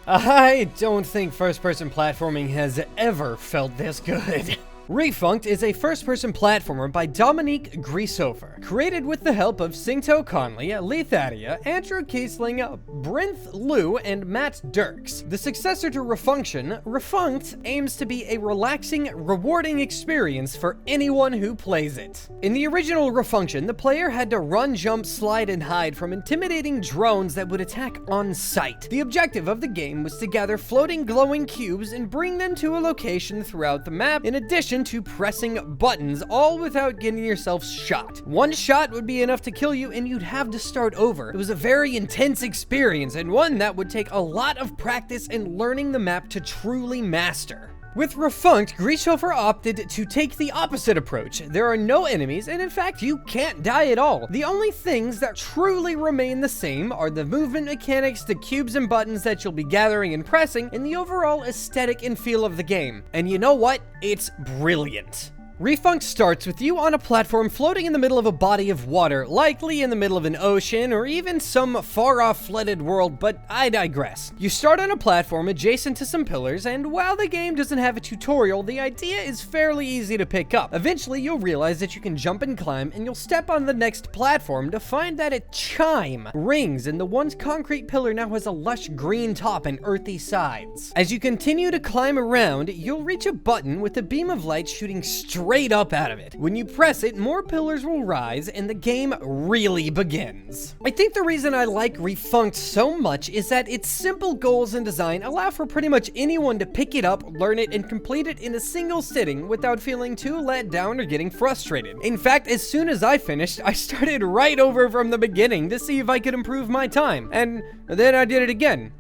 I don't think first-person platforming has ever felt this good. Refunct is a first-person platformer by Dominique Kristofferson, created with the help of Singto Conley, Lee Thadia, Andrew Kiesling, Brinth Liu, and Matt Dirks. The successor to Refunction, Refunct aims to be a relaxing, rewarding experience for anyone who plays it. In the original Refunction, the player had to run, jump, slide, and hide from intimidating drones that would attack on sight. The objective of the game was to gather floating, glowing cubes and bring them to a location throughout the map, in addition to pressing buttons, all without getting yourself shot. One shot would be enough to kill you and you'd have to start over. It was a very intense experience and one that would take a lot of practice and learning the map to truly master. With Refunct, Kristofferson opted to take the opposite approach. There are no enemies, and in fact, you can't die at all. The only things that truly remain the same are the movement mechanics, the cubes and buttons that you'll be gathering and pressing, and the overall aesthetic and feel of the game. And you know what? It's brilliant. Refunct starts with you on a platform floating in the middle of a body of water, likely in the middle of an ocean or even some far-off flooded world, but I digress. You start on a platform adjacent to some pillars, and while the game doesn't have a tutorial, the idea is fairly easy to pick up. Eventually, you'll realize that you can jump and climb, and you'll step on the next platform to find that a chime rings, and the once concrete pillar now has a lush green top and earthy sides. As you continue to climb around, you'll reach a button with a beam of light shooting straight up out of it. When you press it, more pillars will rise and the game really begins. I think the reason I like Refunct so much is that its simple goals and design allow for pretty much anyone to pick it up, learn it, and complete it in a single sitting without feeling too let down or getting frustrated. In fact, as soon as I finished, I started right over from the beginning to see if I could improve my time. And then I did it again.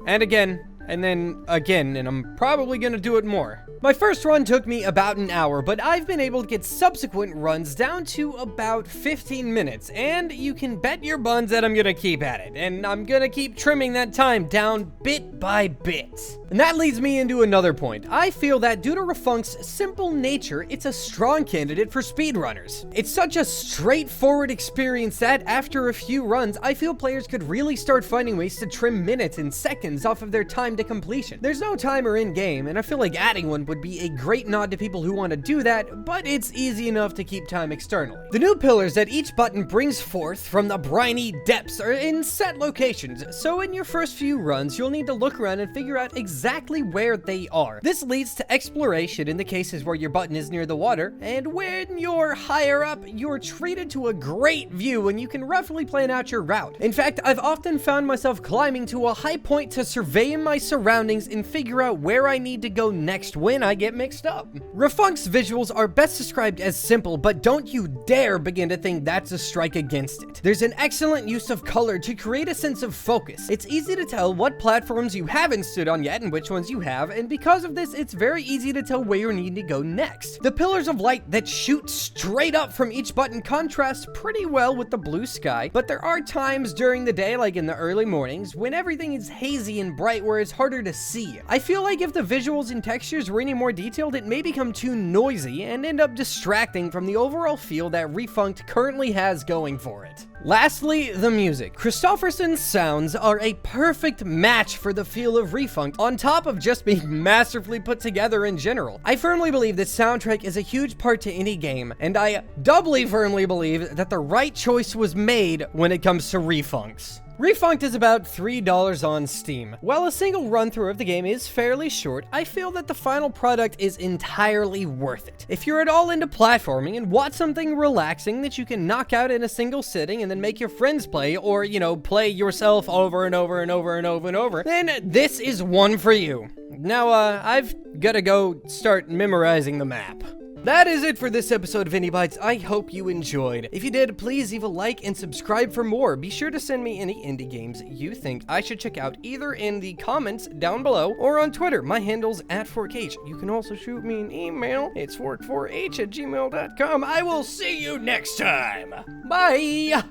And again. And then again, and I'm probably gonna do it more. My first run took me about an hour, but I've been able to get subsequent runs down to about 15 minutes, and you can bet your buns that I'm gonna keep at it, and I'm gonna keep trimming that time down bit by bit. And that leads me into another point. I feel that due to Refunct's simple nature, it's a strong candidate for speedrunners. It's such a straightforward experience that after a few runs, I feel players could really start finding ways to trim minutes and seconds off of their time to completion. There's no timer in game, and I feel like adding one would be a great nod to people who want to do that, but it's easy enough to keep time externally. The new pillars that each button brings forth from the briny depths are in set locations, so in your first few runs, you'll need to look around and figure out exactly where they are. This leads to exploration in the cases where your button is near the water, and when you're higher up, you're treated to a great view and you can roughly plan out your route. In fact, I've often found myself climbing to a high point to survey my surroundings and figure out where I need to go next when I get mixed up. Refunct's visuals are best described as simple, but don't you dare begin to think that's a strike against it. There's an excellent use of color to create a sense of focus. It's easy to tell what platforms you haven't stood on yet and which ones you have, and because of this, it's very easy to tell where you need to go next. The pillars of light that shoot straight up from each button contrast pretty well with the blue sky, but there are times during the day, like in the early mornings, when everything is hazy and bright where it's harder to see. I feel like if the visuals and textures were any more detailed, it may become too noisy and end up distracting from the overall feel that Refunct currently has going for it. Lastly, the music. Kristofferson's sounds are a perfect match for the feel of Refunct, on top of just being masterfully put together in general. I firmly believe that soundtrack is a huge part to any game, and I doubly firmly believe that the right choice was made when it comes to Refuncts. Refunct is about $3 on Steam. While a single run-through of the game is fairly short, I feel that the final product is entirely worth it. If you're at all into platforming and want something relaxing that you can knock out in a single sitting and then make your friends play, or, play yourself over and over and over and over and over, then this is one for you. Now, I've gotta go start memorizing the map. That is it for this episode of Bytes. I hope you enjoyed. If you did, please leave a like and subscribe for more. Be sure to send me any indie games you think I should check out either in the comments down below or on Twitter. My handle's @forkh. You can also shoot me an email. It's fork4h@gmail.com. I will see you next time. Bye!